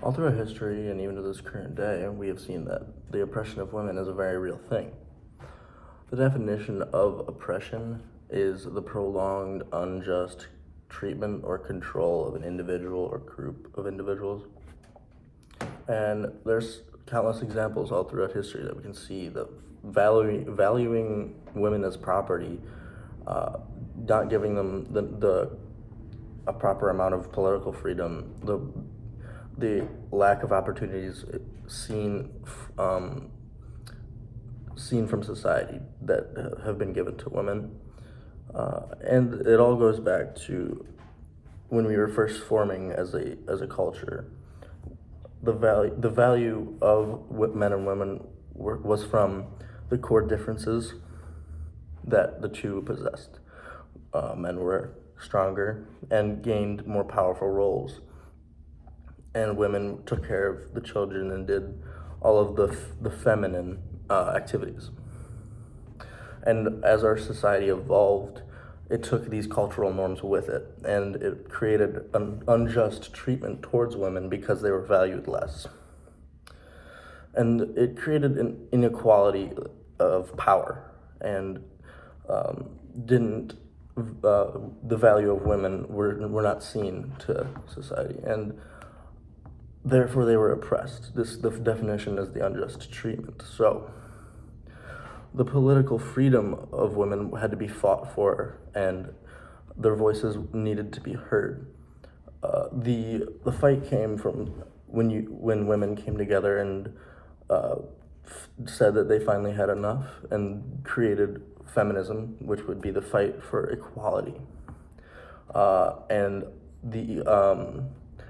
All throughout history and even to this current day, we have seen that the oppression of women is a very real thing. The definition of oppression is the prolonged, unjust treatment or control of an individual or group of individuals. And there's countless examples all throughout history that we can see that valuing women as property, not giving them a proper amount of political freedom, the lack of opportunities seen from society that have been given to women, and it all goes back to when we were first forming as a culture. The value of what men and women was from the core differences that the two possessed. Men were stronger and gained more powerful roles, and women took care of the children and did all of the feminine activities. And as our society evolved, it took these cultural norms with it, and it created an unjust treatment towards women because they were valued less. And it created an inequality of power, and didn't the value of women were not seen to society, and therefore they were oppressed. The definition is the unjust treatment. So the political freedom of women had to be fought for, and their voices needed to be heard. The fight came from when women came together and said that they finally had enough and created feminism, which would be the fight for equality, and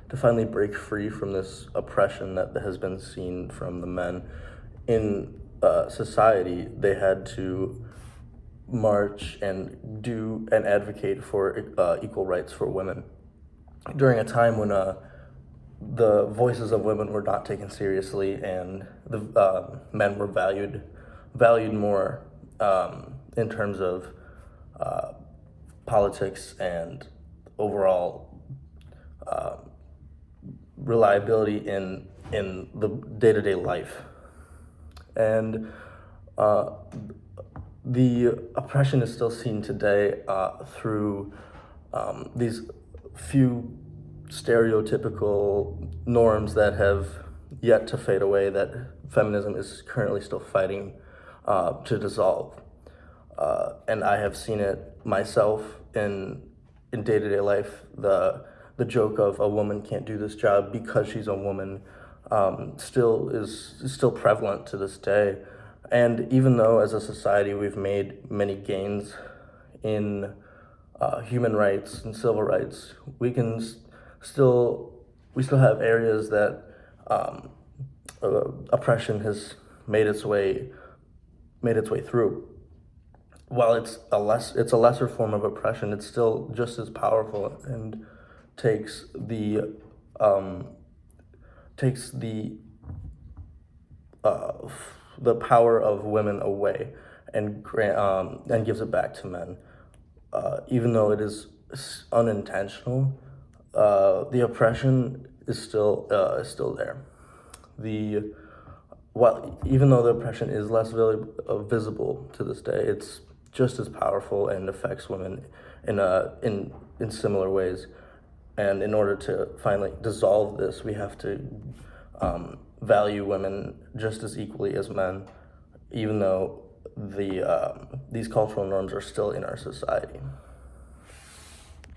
to finally break free from this oppression that has been seen from the men in society. They had to march and advocate for equal rights for women during a time when the voices of women were not taken seriously, and the men were valued more in terms of politics and overall reliability in the day-to-day life. And the oppression is still seen today through these few stereotypical norms that have yet to fade away, that feminism is currently still fighting to dissolve. And I have seen it myself in day-to-day life. The joke of a woman can't do this job because she's a woman is still prevalent to this day. And even though as a society we've made many gains in human rights and civil rights, we still have areas that oppression has made its way through. While it's a lesser form of oppression, it's still just as powerful and takes the power of women away and gives it back to men. Even though it is unintentional, the oppression is still there. Even though the oppression is less visible to this day, it's just as powerful and affects women in similar ways. And in order to finally dissolve this, we have to value women just as equally as men, even though these cultural norms are still in our society.